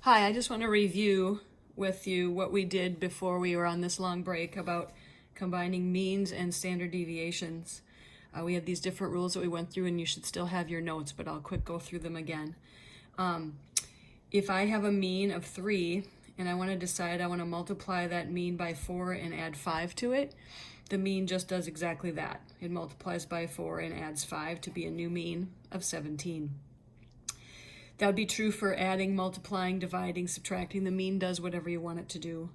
Hi, I just want to review with you what we did before we were on this long break about combining means and standard deviations. We had these different rules that we went through, and you should still have your notes, but I'll quick go through them again. If I have a mean of 3 and I want to decide I want to multiply that mean by 4 and add 5 to it, the mean just does exactly that. It multiplies by 4 and adds 5 to be a new mean of 17. That would be true for adding, multiplying, dividing, subtracting. The mean does whatever you want it to do.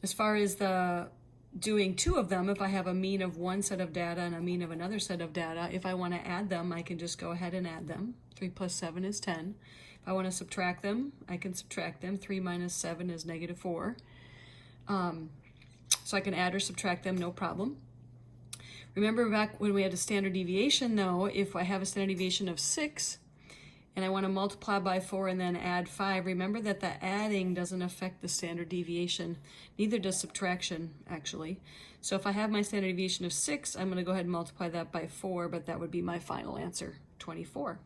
As far as the doing two of them, if I have a mean of one set of data and a mean of another set of data, if I want to add them, I can just go ahead and add them. 3 plus 7 is 10. If I want to subtract them, I can subtract them. 3 minus 7 is negative 4. So I can add or subtract them, no problem. Remember back when we had a standard deviation, though, if I have a standard deviation of 6, and I want to multiply by 4 and then add 5, remember that the adding doesn't affect the standard deviation. Neither does subtraction, actually. So if I have my standard deviation of 6, I'm going to go ahead and multiply that by 4, but that would be my final answer, 24.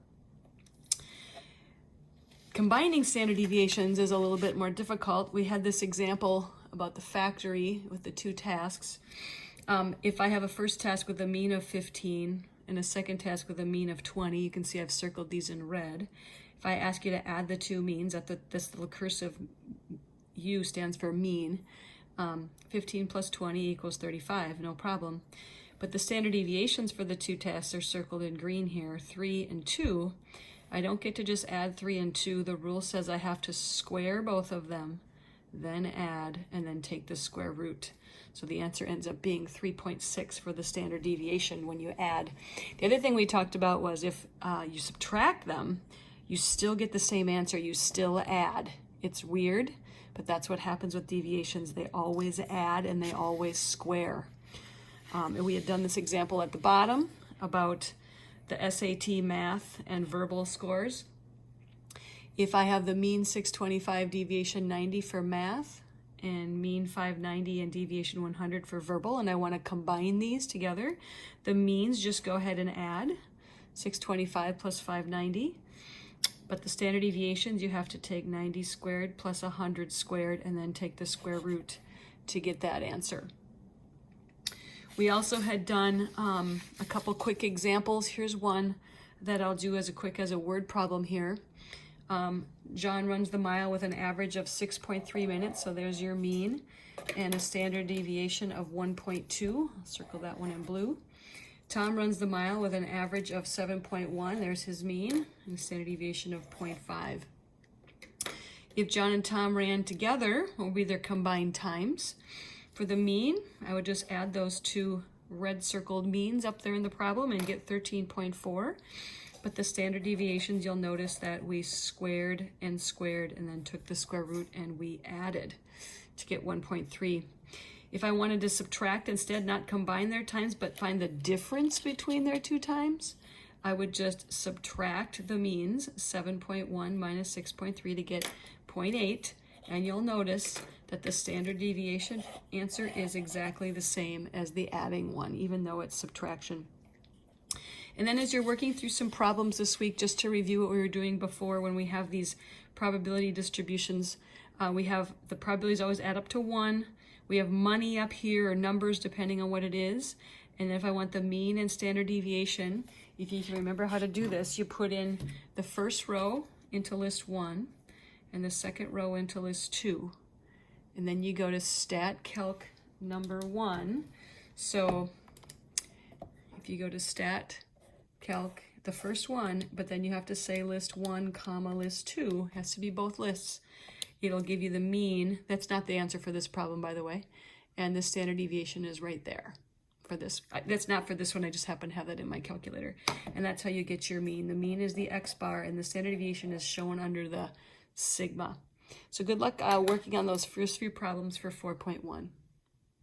Combining standard deviations is a little bit more difficult. We had this example about the factory with the two tasks. If I have a first task with a mean of 15, and a second task with a mean of 20, you can see I've circled these in red. If I ask you to add the two means, this little cursive U stands for mean. 15 plus 20 equals 35, no problem. But the standard deviations for the two tasks are circled in green here, 3 and 2. I don't get to just add 3 and 2. The rule says I have to square both of them, then add, and then take the square root. So the answer ends up being 3.6 for the standard deviation when you add. The other thing we talked about was if you subtract them, you still get the same answer. You still add. It's weird, but that's what happens with deviations. They always add and they always square. And we had done this example at the bottom about the SAT math and verbal scores. If I have the mean 625, deviation 90 for math, and mean 590 and deviation 100 for verbal, and I want to combine these together, the means just go ahead and add 625 plus 590. But the standard deviations, you have to take 90 squared plus 100 squared and then take the square root to get that answer. We also had done a couple quick examples. Here's one that I'll do as a word problem here. John runs the mile with an average of 6.3 minutes, so there's your mean, and a standard deviation of 1.2. I'll circle that one in blue. Tom runs the mile with an average of 7.1. There's his mean, and a standard deviation of 0.5. If John and Tom ran together, what would be their combined times? For the mean, I would just add those two red circled means up there in the problem and get 13.4. But the standard deviations, you'll notice that we squared and then took the square root and we added to get 1.3. If I wanted to subtract instead, not combine their times, but find the difference between their two times, I would just subtract the means, 7.1 minus 6.3 to get 0.8. And you'll notice that the standard deviation answer is exactly the same as the adding one, even though it's subtraction. And then as you're working through some problems this week, just to review what we were doing before, when we have these probability distributions, we have the probabilities always add up to 1. We have money up here, or numbers depending on what it is. And if I want the mean and standard deviation, if you can remember how to do this, you put in the first row into list 1 and the second row into list 2. And then you go to stat calc number 1. So if you go to stat calc, the first one, but then you have to say list 1 comma list 2, has to be both lists. It'll give you the mean. That's not the answer for this problem, by the way, and the standard deviation is right there for this. That's not for this one, I just happen to have that in my calculator. And that's how you get your mean. The mean is the x bar and the standard deviation is shown under the sigma. So good luck working on those first few problems for 4.1.